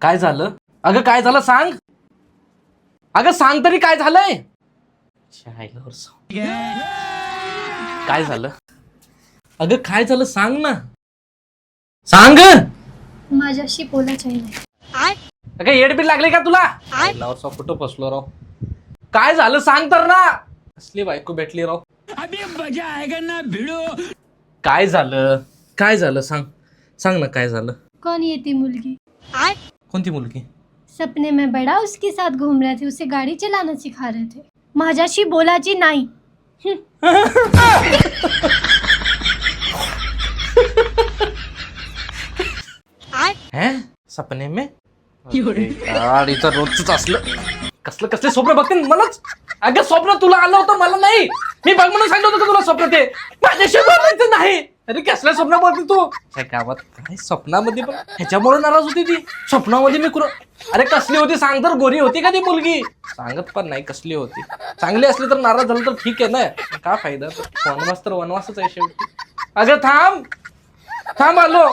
काय झालं? अगं काय झालं सांग. अगं सांग तरी काय झालंय. काय झालं? अगं काय झालं सांग ना. सांग. माझ्याशी बोलायचं नाही. अगं येडबीड लागले का तुला? लावरचा कुठं फसलो राव. काय झालं सांग तर ना. कसली बायको भेटली राव. अभी मजा आएगा ना भिड़ो. काय झालं? काय झालं सांग. सांग ना काय झालं. कौन ये थी मुलगी? कोणती मुलगी? सपने में बड़ा उसके साथ घूम रहे थे, उसे गाड़ी चलाना सिखा रहे थे. माझ्याशी बोलायची नाही. हैं? सपने में? यार इथं रोजच असलं. कसले स्वप्न बघते मलाच. अगं स्वप्न तुला आलं होतं मला नाही. मी बघ म्हणून सांगितलं होतं तुला स्वप्न ते. माझ्याशी बोलायचं नाही. अरे कसल्या स्वप्न बघते तू? काय गावात काय स्वप्नामध्ये पण ह्याच्यामुळे नाराज होती ती. स्वप्नामध्ये मी अरे कसली होती सांग तर. गोरी होती का ती मुलगी? सांगत पण नाही कसली होती. चांगली असली तर नाराज झालं तर ठीक आहे ना. काय फायदा. वनवास तर वनवासच आहे शेवटी. अगं थांब आलो.